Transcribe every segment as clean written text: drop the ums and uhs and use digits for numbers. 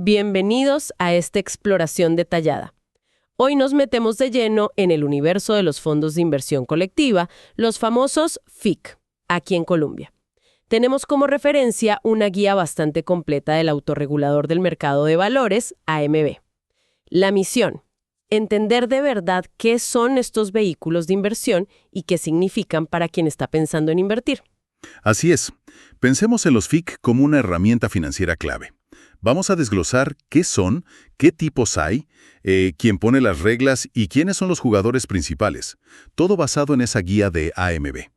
Bienvenidos a esta exploración detallada. Hoy nos metemos de lleno en el universo de los fondos de inversión colectiva, los famosos FIC, aquí en Colombia. Tenemos como referencia una guía bastante completa del autorregulador del mercado de valores, AMB. La misión: entender de verdad qué son estos vehículos de inversión y qué significan para quien está pensando en invertir. Así es. Pensemos en los FIC como una herramienta financiera clave. Vamos a desglosar qué son, qué tipos hay, quién pone las reglas y quiénes son los jugadores principales. Todo basado en esa guía de AMB.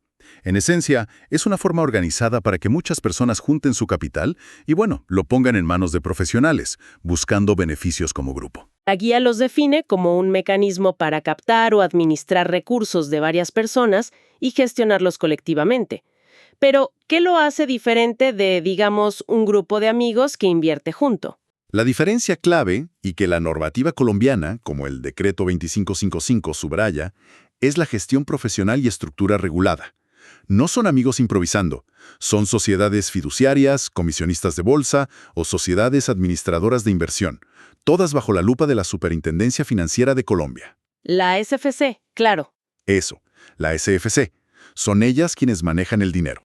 En esencia, es una forma organizada para que muchas personas junten su capital y, lo pongan en manos de profesionales, buscando beneficios como grupo. La guía los define como un mecanismo para captar o administrar recursos de varias personas y gestionarlos colectivamente. Pero, ¿qué lo hace diferente de, digamos, un grupo de amigos que invierte junto? La diferencia clave, y que la normativa colombiana, como el Decreto 2555 subraya, es la gestión profesional y estructura regulada. No son amigos improvisando, son sociedades fiduciarias, comisionistas de bolsa o sociedades administradoras de inversión, todas bajo la lupa de la Superintendencia Financiera de Colombia. La SFC, claro. Eso, la SFC. Son ellas quienes manejan el dinero.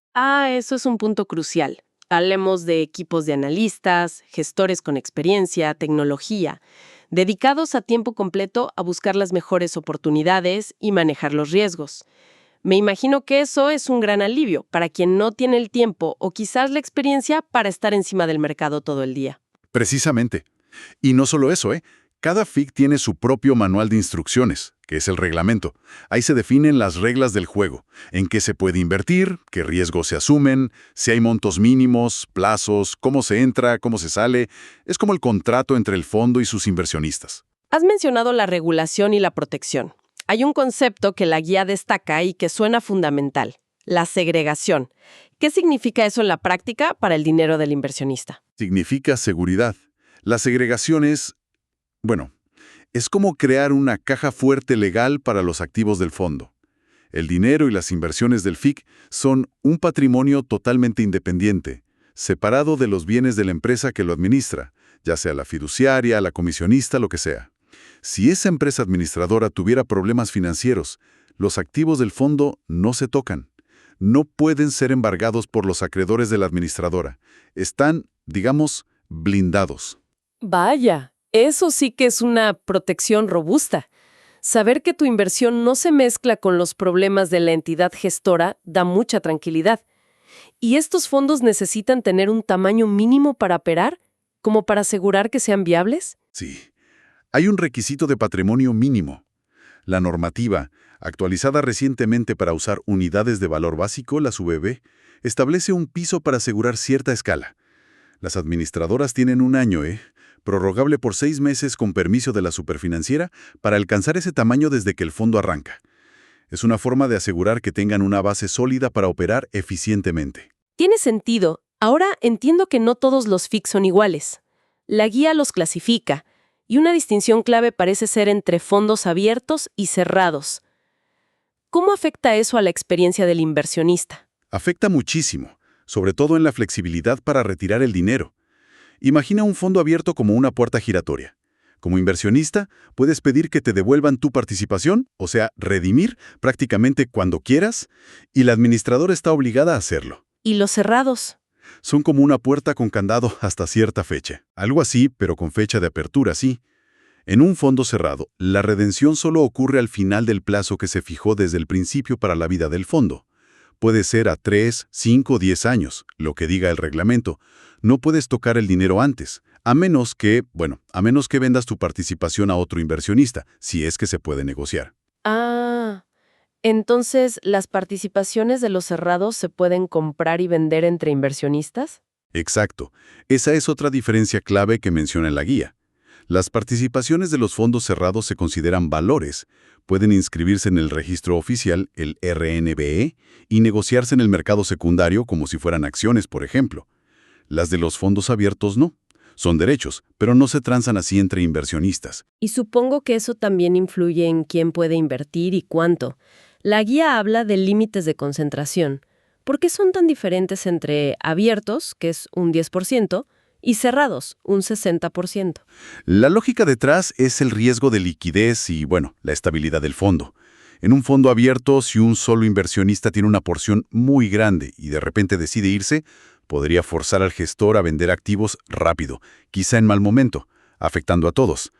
Eso es un punto crucial. Hablemos de equipos de analistas, gestores con experiencia, tecnología, dedicados a tiempo completo a buscar las mejores oportunidades y manejar los riesgos. Me imagino que eso es un gran alivio para quien no tiene el tiempo o quizás la experiencia para estar encima del mercado todo el día. Precisamente. Y no solo eso, Cada FIC tiene su propio manual de instrucciones, que es el reglamento. Ahí se definen las reglas del juego, en qué se puede invertir, qué riesgos se asumen, si hay montos mínimos, plazos, cómo se entra, cómo se sale. Es como el contrato entre el fondo y sus inversionistas. Has mencionado la regulación y la protección. Hay un concepto que la guía destaca y que suena fundamental: la segregación. ¿Qué significa eso en la práctica para el dinero del inversionista? Significa seguridad. La segregación es como crear una caja fuerte legal para los activos del fondo. El dinero y las inversiones del FIC son un patrimonio totalmente independiente, separado de los bienes de la empresa que lo administra, ya sea la fiduciaria, la comisionista, lo que sea. Si esa empresa administradora tuviera problemas financieros, los activos del fondo no se tocan. No pueden ser embargados por los acreedores de la administradora. Están, blindados. Vaya, eso sí que es una protección robusta. Saber que tu inversión no se mezcla con los problemas de la entidad gestora da mucha tranquilidad. ¿Y estos fondos necesitan tener un tamaño mínimo para operar, como para asegurar que sean viables? Sí. Hay un requisito de patrimonio mínimo. La normativa, actualizada recientemente para usar unidades de valor básico, las UVB, establece un piso para asegurar cierta escala. Las administradoras tienen un año, prorrogable por 6 meses con permiso de la superfinanciera para alcanzar ese tamaño desde que el fondo arranca. Es una forma de asegurar que tengan una base sólida para operar eficientemente. Tiene sentido. Ahora entiendo que no todos los FIC son iguales. La guía los clasifica, y una distinción clave parece ser entre fondos abiertos y cerrados. ¿Cómo afecta eso a la experiencia del inversionista? Afecta muchísimo, sobre todo en la flexibilidad para retirar el dinero. Imagina un fondo abierto como una puerta giratoria. Como inversionista, puedes pedir que te devuelvan tu participación, o sea, redimir prácticamente cuando quieras, y la administradora está obligada a hacerlo. ¿Y los cerrados? Son como una puerta con candado hasta cierta fecha. Algo así, pero con fecha de apertura, sí. En un fondo cerrado, la redención solo ocurre al final del plazo que se fijó desde el principio para la vida del fondo. Puede ser a 3, 5 o 10 años, lo que diga el reglamento. No puedes tocar el dinero antes, a menos que vendas tu participación a otro inversionista, si es que se puede negociar. Entonces, ¿las participaciones de los cerrados se pueden comprar y vender entre inversionistas? Exacto. Esa es otra diferencia clave que menciona en la guía. Las participaciones de los fondos cerrados se consideran valores, pueden inscribirse en el registro oficial, el RNBE, y negociarse en el mercado secundario como si fueran acciones, por ejemplo. Las de los fondos abiertos no. Son derechos, pero no se transan así entre inversionistas. Y supongo que eso también influye en quién puede invertir y cuánto. La guía habla de límites de concentración. ¿Por qué son tan diferentes entre abiertos, que es un 10%, Y cerrados, un 60%. La lógica detrás es el riesgo de liquidez y, bueno, la estabilidad del fondo. En un fondo abierto, si un solo inversionista tiene una porción muy grande y de repente decide irse, podría forzar al gestor a vender activos rápido, quizá en mal momento, afectando a todos.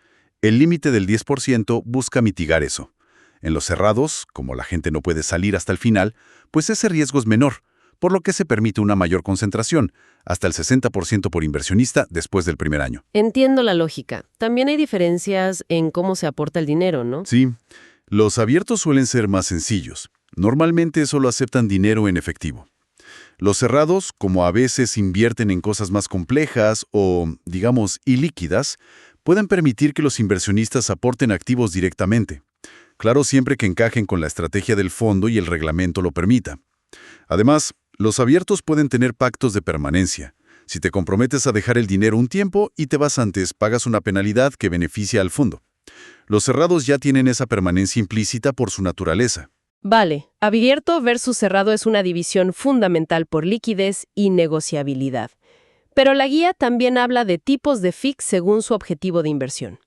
El límite del 10% busca mitigar eso. En los cerrados, como la gente no puede salir hasta el final, pues ese riesgo es menor, por lo que se permite una mayor concentración, hasta el 60% por inversionista después del primer año. Entiendo la lógica. También hay diferencias en cómo se aporta el dinero, ¿no? Sí, los abiertos suelen ser más sencillos. Normalmente solo aceptan dinero en efectivo. Los cerrados, como a veces invierten en cosas más complejas o, digamos, ilíquidas, pueden permitir que los inversionistas aporten activos directamente. Claro, siempre que encajen con la estrategia del fondo y el reglamento lo permita. Además, los abiertos pueden tener pactos de permanencia. Si te comprometes a dejar el dinero un tiempo y te vas antes, pagas una penalidad que beneficia al fondo. Los cerrados ya tienen esa permanencia implícita por su naturaleza. Vale, abierto versus cerrado es una división fundamental por liquidez y negociabilidad. Pero la guía también habla de tipos de FIC según su objetivo de inversión.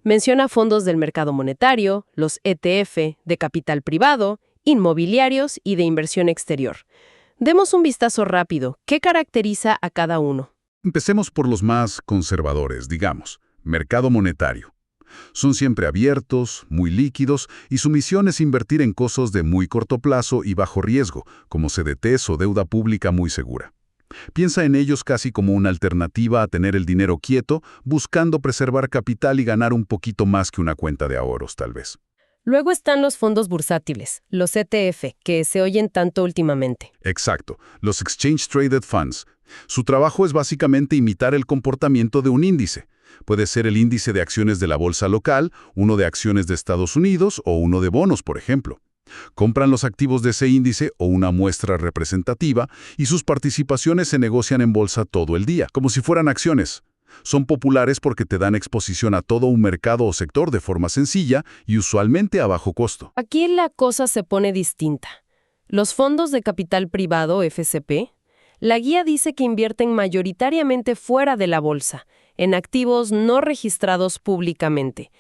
Menciona fondos del mercado monetario, los ETF, de capital privado, inmobiliarios y de inversión exterior. Demos un vistazo rápido. ¿Qué caracteriza a cada uno? Empecemos por los más conservadores, digamos. Mercado monetario. Son siempre abiertos, muy líquidos, y su misión es invertir en cosas de muy corto plazo y bajo riesgo, como CDTs o deuda pública muy segura. Piensa en ellos casi como una alternativa a tener el dinero quieto, buscando preservar capital y ganar un poquito más que una cuenta de ahorros, tal vez. Luego están los fondos bursátiles, los ETF, que se oyen tanto últimamente. Exacto, los Exchange Traded Funds. Su trabajo es básicamente imitar el comportamiento de un índice. Puede ser el índice de acciones de la bolsa local, uno de acciones de Estados Unidos o uno de bonos, por ejemplo. Compran los activos de ese índice o una muestra representativa y sus participaciones se negocian en bolsa todo el día, como si fueran acciones. Son populares porque te dan exposición a todo un mercado o sector de forma sencilla y usualmente a bajo costo. Aquí la cosa se pone distinta. Los fondos de capital privado, FCP, la guía dice que invierten mayoritariamente fuera de la bolsa, en activos no registrados públicamente.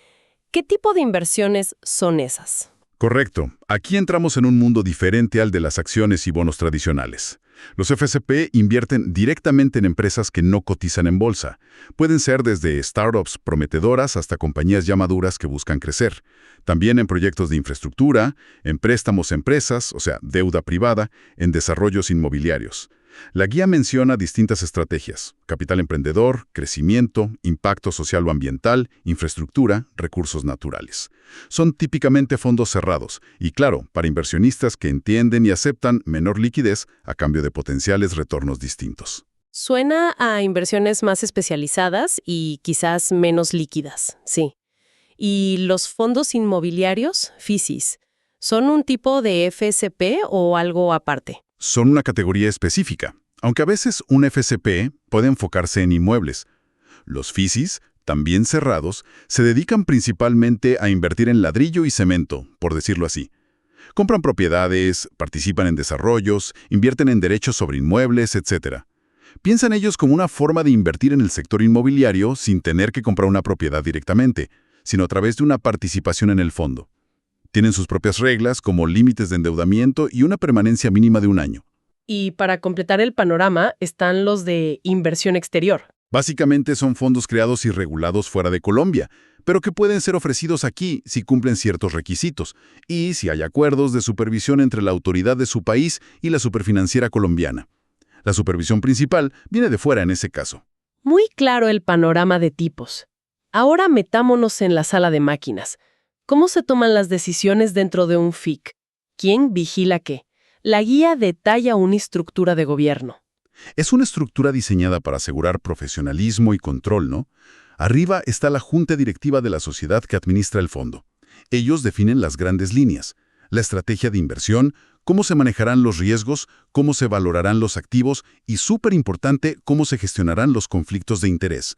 ¿Qué tipo de inversiones son esas? Correcto. Aquí entramos en un mundo diferente al de las acciones y bonos tradicionales. Los FCP invierten directamente en empresas que no cotizan en bolsa. Pueden ser desde startups prometedoras hasta compañías ya maduras que buscan crecer. También en proyectos de infraestructura, en préstamos a empresas, o sea, deuda privada, en desarrollos inmobiliarios. La guía menciona distintas estrategias: capital emprendedor, crecimiento, impacto social o ambiental, infraestructura, recursos naturales. Son típicamente fondos cerrados y, claro, para inversionistas que entienden y aceptan menor liquidez a cambio de potenciales retornos distintos. Suena a inversiones más especializadas y quizás menos líquidas, sí. ¿Y los fondos inmobiliarios, FISIs, son un tipo de FSP o algo aparte? Son una categoría específica, aunque a veces un FCP puede enfocarse en inmuebles. Los FISIs, también cerrados, se dedican principalmente a invertir en ladrillo y cemento, por decirlo así. Compran propiedades, participan en desarrollos, invierten en derechos sobre inmuebles, etc. Piensan ellos como una forma de invertir en el sector inmobiliario sin tener que comprar una propiedad directamente, sino a través de una participación en el fondo. Tienen sus propias reglas, como límites de endeudamiento y una permanencia mínima de un año. Y para completar el panorama están los de inversión exterior. Básicamente son fondos creados y regulados fuera de Colombia, pero que pueden ser ofrecidos aquí si cumplen ciertos requisitos y si hay acuerdos de supervisión entre la autoridad de su país y la superfinanciera colombiana. La supervisión principal viene de fuera en ese caso. Muy claro el panorama de tipos. Ahora metámonos en la sala de máquinas. ¿Cómo se toman las decisiones dentro de un FIC? ¿Quién vigila qué? La guía detalla una estructura de gobierno. Es una estructura diseñada para asegurar profesionalismo y control, ¿no? Arriba está la junta directiva de la sociedad que administra el fondo. Ellos definen las grandes líneas, la estrategia de inversión, cómo se manejarán los riesgos, cómo se valorarán los activos y, súper importante, cómo se gestionarán los conflictos de interés.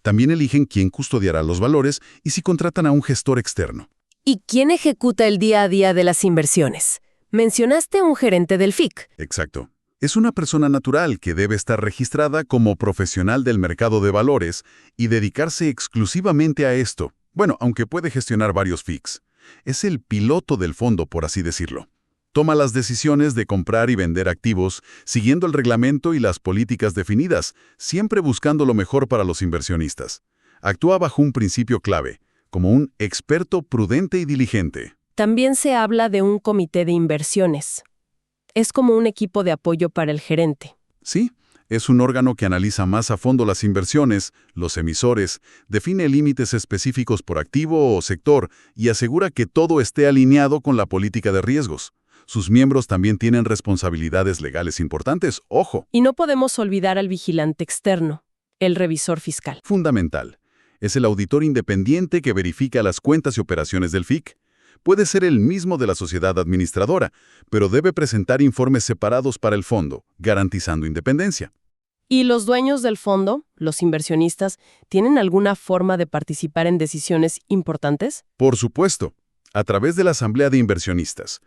También eligen quién custodiará los valores y si contratan a un gestor externo. ¿Y quién ejecuta el día a día de las inversiones? Mencionaste un gerente del FIC. Exacto. Es una persona natural que debe estar registrada como profesional del mercado de valores y dedicarse exclusivamente a esto. Bueno, aunque puede gestionar varios FICs. Es el piloto del fondo, por así decirlo. Toma las decisiones de comprar y vender activos siguiendo el reglamento y las políticas definidas, siempre buscando lo mejor para los inversionistas. Actúa bajo un principio clave, como un experto prudente y diligente. También se habla de un comité de inversiones. Es como un equipo de apoyo para el gerente. Sí, es un órgano que analiza más a fondo las inversiones, los emisores, define límites específicos por activo o sector y asegura que todo esté alineado con la política de riesgos. Sus miembros también tienen responsabilidades legales importantes, ojo. Y no podemos olvidar al vigilante externo, el revisor fiscal. Fundamental. Es el auditor independiente que verifica las cuentas y operaciones del FIC. Puede ser el mismo de la sociedad administradora, pero debe presentar informes separados para el fondo, garantizando independencia. ¿Y los dueños del fondo, los inversionistas, tienen alguna forma de participar en decisiones importantes? Por supuesto, a través de la Asamblea de Inversionistas.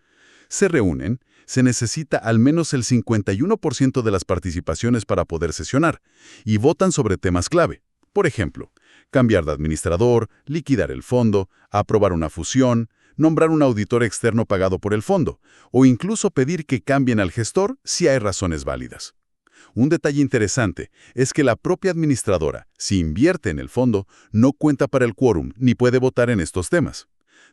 Se reúnen, se necesita al menos el 51% de las participaciones para poder sesionar, y votan sobre temas clave. Por ejemplo, cambiar de administrador, liquidar el fondo, aprobar una fusión, nombrar un auditor externo pagado por el fondo, o incluso pedir que cambien al gestor si hay razones válidas. Un detalle interesante es que la propia administradora, si invierte en el fondo, no cuenta para el quórum ni puede votar en estos temas.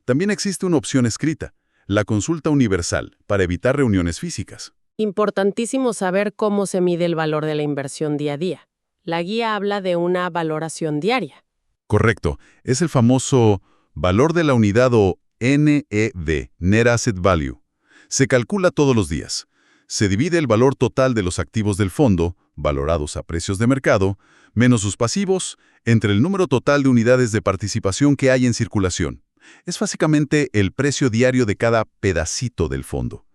También existe una opción escrita, la consulta universal, para evitar reuniones físicas. Importantísimo saber cómo se mide el valor de la inversión día a día. La guía habla de una valoración diaria. Correcto, es el famoso valor de la unidad o NEV, Net Asset Value. Se calcula todos los días. Se divide el valor total de los activos del fondo, valorados a precios de mercado, menos sus pasivos, entre el número total de unidades de participación que hay en circulación. Es básicamente el precio diario de cada pedacito del fondo.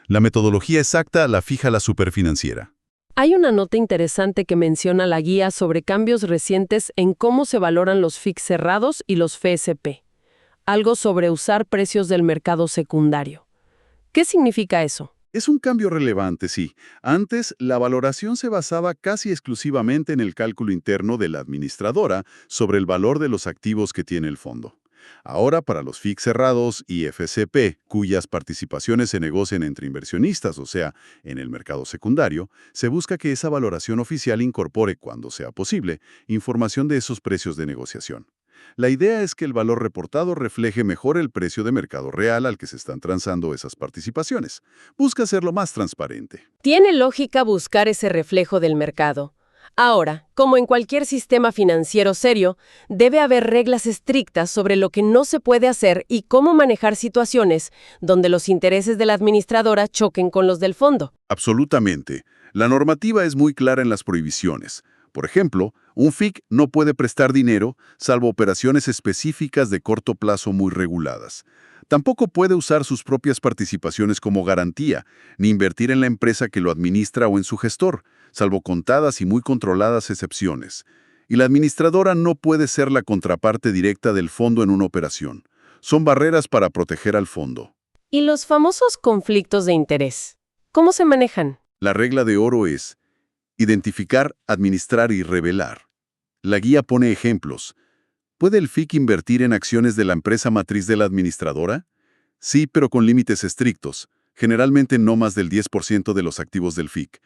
La metodología exacta la fija la superfinanciera. Hay una nota interesante que menciona la guía sobre cambios recientes en cómo se valoran los FIC cerrados y los FSP. Algo sobre usar precios del mercado secundario. ¿Qué significa eso? Es un cambio relevante, sí. Antes, la valoración se basaba casi exclusivamente en el cálculo interno de la administradora sobre el valor de los activos que tiene el fondo. Ahora, para los FIC cerrados y FSP, cuyas participaciones se negocian entre inversionistas, o sea, en el mercado secundario, se busca que esa valoración oficial incorpore, cuando sea posible, información de esos precios de negociación. La idea es que el valor reportado refleje mejor el precio de mercado real al que se están transando esas participaciones. Busca hacerlo más transparente. Tiene lógica buscar ese reflejo del mercado. Ahora, como en cualquier sistema financiero serio, debe haber reglas estrictas sobre lo que no se puede hacer y cómo manejar situaciones donde los intereses de la administradora choquen con los del fondo. Absolutamente. La normativa es muy clara en las prohibiciones. Por ejemplo, un FIC no puede prestar dinero, salvo operaciones específicas de corto plazo muy reguladas. Tampoco puede usar sus propias participaciones como garantía, ni invertir en la empresa que lo administra o en su gestor, salvo contadas y muy controladas excepciones. Y la administradora no puede ser la contraparte directa del fondo en una operación. Son barreras para proteger al fondo. ¿Y los famosos conflictos de interés? ¿Cómo se manejan? La regla de oro es identificar, administrar y revelar. La guía pone ejemplos. ¿Puede el FIC invertir en acciones de la empresa matriz de la administradora? Sí, pero con límites estrictos, generalmente no más del 10% de los activos del FIC.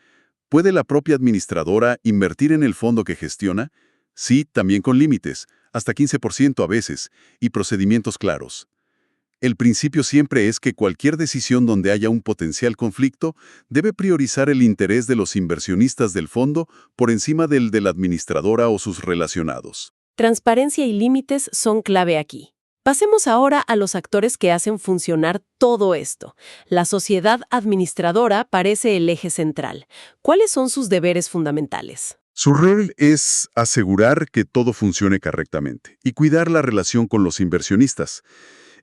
¿Puede la propia administradora invertir en el fondo que gestiona? Sí, también con límites, hasta 15% a veces, y procedimientos claros. El principio siempre es que cualquier decisión donde haya un potencial conflicto debe priorizar el interés de los inversionistas del fondo por encima del de la administradora o sus relacionados. Transparencia y límites son clave aquí. Pasemos ahora a los actores que hacen funcionar todo esto. La sociedad administradora parece el eje central. ¿Cuáles son sus deberes fundamentales? Su rol es asegurar que todo funcione correctamente y cuidar la relación con los inversionistas.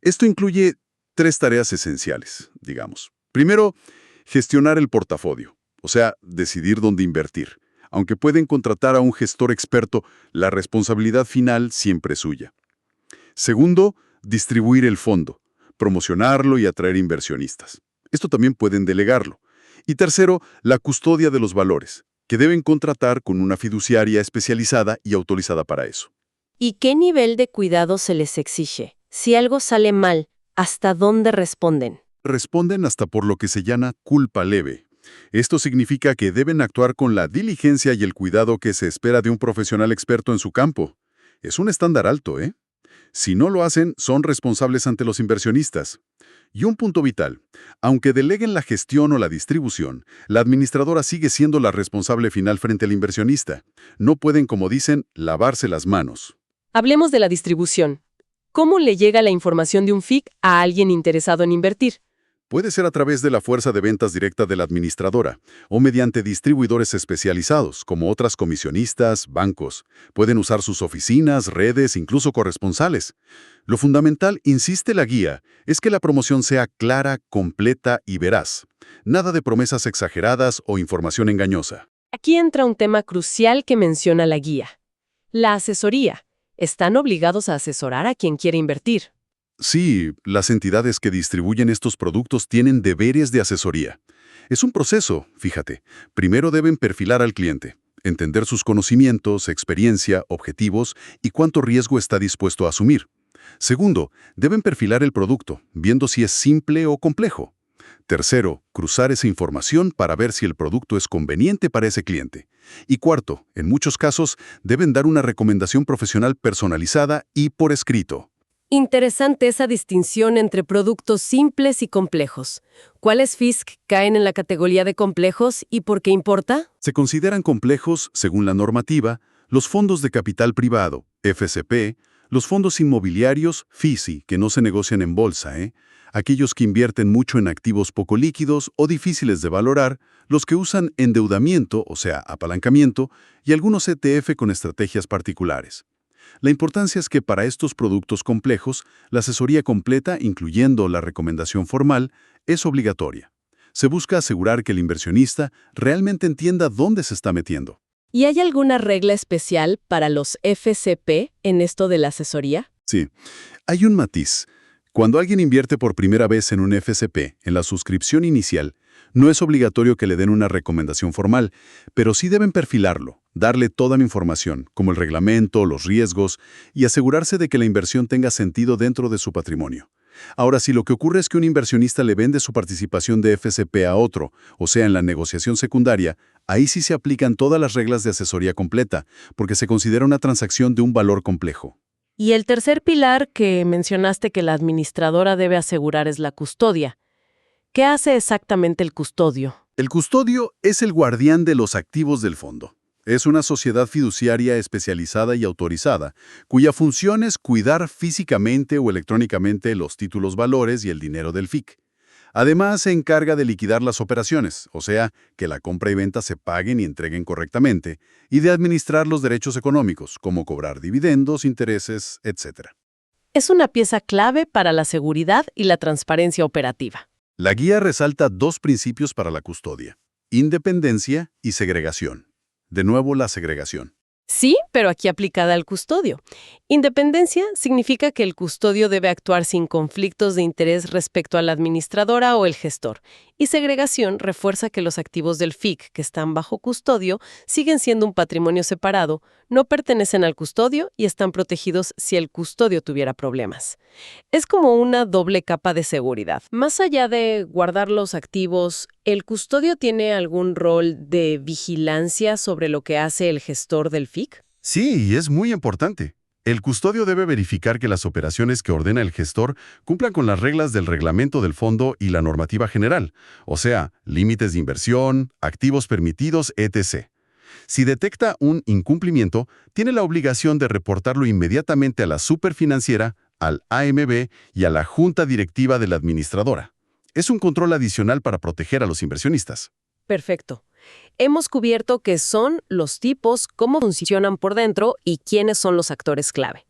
Esto incluye 3 tareas esenciales, digamos. Primero, gestionar el portafolio, o sea, decidir dónde invertir. Aunque pueden contratar a un gestor experto, la responsabilidad final siempre es suya. Segundo, distribuir el fondo, promocionarlo y atraer inversionistas. Esto también pueden delegarlo. Y tercero, la custodia de los valores, que deben contratar con una fiduciaria especializada y autorizada para eso. ¿Y qué nivel de cuidado se les exige? Si algo sale mal, ¿hasta dónde responden? Responden hasta por lo que se llama culpa leve. Esto significa que deben actuar con la diligencia y el cuidado que se espera de un profesional experto en su campo. Es un estándar alto, ¿eh? Si no lo hacen, son responsables ante los inversionistas. Y un punto vital, aunque deleguen la gestión o la distribución, la administradora sigue siendo la responsable final frente al inversionista. No pueden, como dicen, lavarse las manos. Hablemos de la distribución. ¿Cómo le llega la información de un FIC a alguien interesado en invertir? Puede ser a través de la fuerza de ventas directa de la administradora o mediante distribuidores especializados, como otras comisionistas, bancos. Pueden usar sus oficinas, redes, incluso corresponsales. Lo fundamental, insiste la guía, es que la promoción sea clara, completa y veraz. Nada de promesas exageradas o información engañosa. Aquí entra un tema crucial que menciona la guía. La asesoría. Están obligados a asesorar a quien quiere invertir. Sí, las entidades que distribuyen estos productos tienen deberes de asesoría. Es un proceso, fíjate. Primero deben perfilar al cliente, entender sus conocimientos, experiencia, objetivos y cuánto riesgo está dispuesto a asumir. Segundo, deben perfilar el producto, viendo si es simple o complejo. Tercero, cruzar esa información para ver si el producto es conveniente para ese cliente. Y cuarto, en muchos casos, deben dar una recomendación profesional personalizada y por escrito. Interesante esa distinción entre productos simples y complejos. ¿Cuáles FISC caen en la categoría de complejos y por qué importa? Se consideran complejos, según la normativa, los fondos de capital privado, FCP, los fondos inmobiliarios, FISI, que no se negocian en bolsa, aquellos que invierten mucho en activos poco líquidos o difíciles de valorar, los que usan endeudamiento, o sea, apalancamiento, y algunos ETF con estrategias particulares. La importancia es que para estos productos complejos, la asesoría completa, incluyendo la recomendación formal, es obligatoria. Se busca asegurar que el inversionista realmente entienda dónde se está metiendo. ¿Y hay alguna regla especial para los FCP en esto de la asesoría? Sí, hay un matiz. Cuando alguien invierte por primera vez en un FCP, en la suscripción inicial, no es obligatorio que le den una recomendación formal, pero sí deben perfilarlo, darle toda la información, como el reglamento, los riesgos, y asegurarse de que la inversión tenga sentido dentro de su patrimonio. Ahora, si lo que ocurre es que un inversionista le vende su participación de FCP a otro, o sea, en la negociación secundaria, ahí sí se aplican todas las reglas de asesoría completa, porque se considera una transacción de un valor complejo. Y el tercer pilar que mencionaste que la administradora debe asegurar es la custodia. ¿Qué hace exactamente el custodio? El custodio es el guardián de los activos del fondo. Es una sociedad fiduciaria especializada y autorizada, cuya función es cuidar físicamente o electrónicamente los títulos valores y el dinero del FIC. Además, se encarga de liquidar las operaciones, o sea, que la compra y venta se paguen y entreguen correctamente, y de administrar los derechos económicos, como cobrar dividendos, intereses, etc. Es una pieza clave para la seguridad y la transparencia operativa. La guía resalta dos principios para la custodia: independencia y segregación. De nuevo, la segregación. Sí, pero aquí aplicada al custodio. Independencia significa que el custodio debe actuar sin conflictos de interés respecto a la administradora o el gestor. Y segregación refuerza que los activos del FIC que están bajo custodio siguen siendo un patrimonio separado, no pertenecen al custodio y están protegidos si el custodio tuviera problemas. Es como una doble capa de seguridad. Más allá de guardar los activos, ¿el custodio tiene algún rol de vigilancia sobre lo que hace el gestor del FIC? Sí, y es muy importante. El custodio debe verificar que las operaciones que ordena el gestor cumplan con las reglas del reglamento del fondo y la normativa general, o sea, límites de inversión, activos permitidos, etc. Si detecta un incumplimiento, tiene la obligación de reportarlo inmediatamente a la superfinanciera, al AMB y a la junta directiva de la administradora. Es un control adicional para proteger a los inversionistas. Perfecto. Hemos cubierto qué son los tipos, cómo funcionan por dentro y quiénes son los actores clave.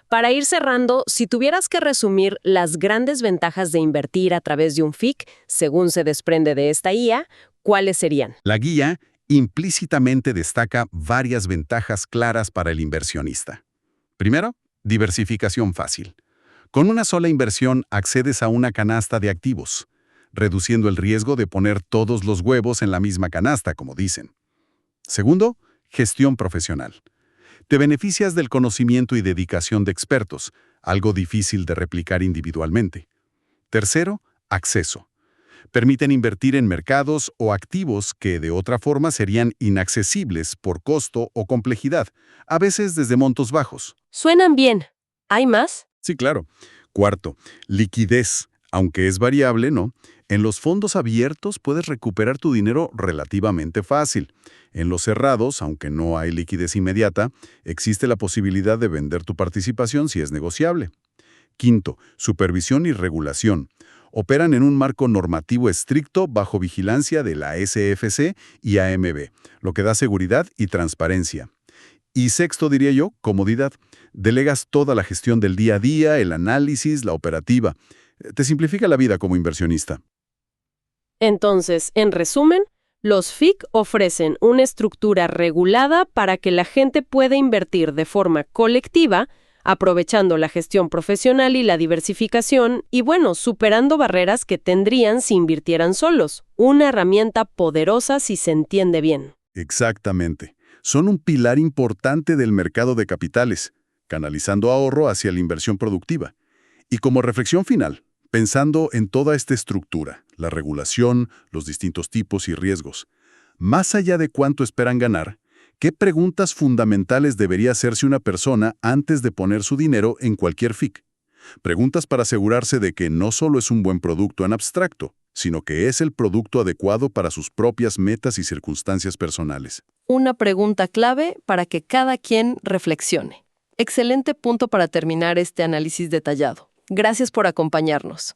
Para ir cerrando, si tuvieras que resumir las grandes ventajas de invertir a través de un FIC, según se desprende de esta guía, ¿cuáles serían? La guía implícitamente destaca varias ventajas claras para el inversionista. Primero, diversificación fácil. Con una sola inversión accedes a una canasta de activos. reduciendo el riesgo de poner todos los huevos en la misma canasta, como dicen. Segundo, gestión profesional. Te beneficias del conocimiento y dedicación de expertos, algo difícil de replicar individualmente. Tercero, acceso. Permiten invertir en mercados o activos que de otra forma serían inaccesibles por costo o complejidad, a veces desde montos bajos. Suenan bien. ¿Hay más? Sí, claro. Cuarto, liquidez. Aunque es variable, ¿no? En los fondos abiertos puedes recuperar tu dinero relativamente fácil. En los cerrados, aunque no hay liquidez inmediata, existe la posibilidad de vender tu participación si es negociable. Quinto, supervisión y regulación. Operan en un marco normativo estricto bajo vigilancia de la SFC y AMB, lo que da seguridad y transparencia. Y sexto, diría yo, comodidad. Delegas toda la gestión del día a día, el análisis, la operativa. Te simplifica la vida como inversionista. Entonces, en resumen, los FIC ofrecen una estructura regulada para que la gente pueda invertir de forma colectiva, aprovechando la gestión profesional y la diversificación y, bueno, superando barreras que tendrían si invirtieran solos. Una herramienta poderosa si se entiende bien. Exactamente. Son un pilar importante del mercado de capitales, canalizando ahorro hacia la inversión productiva. Y como reflexión final, pensando en toda esta estructura, la regulación, los distintos tipos y riesgos, más allá de cuánto esperan ganar, ¿qué preguntas fundamentales debería hacerse una persona antes de poner su dinero en cualquier FIC? Preguntas para asegurarse de que no solo es un buen producto en abstracto, sino que es el producto adecuado para sus propias metas y circunstancias personales. Una pregunta clave para que cada quien reflexione. Excelente punto para terminar este análisis detallado. Gracias por acompañarnos.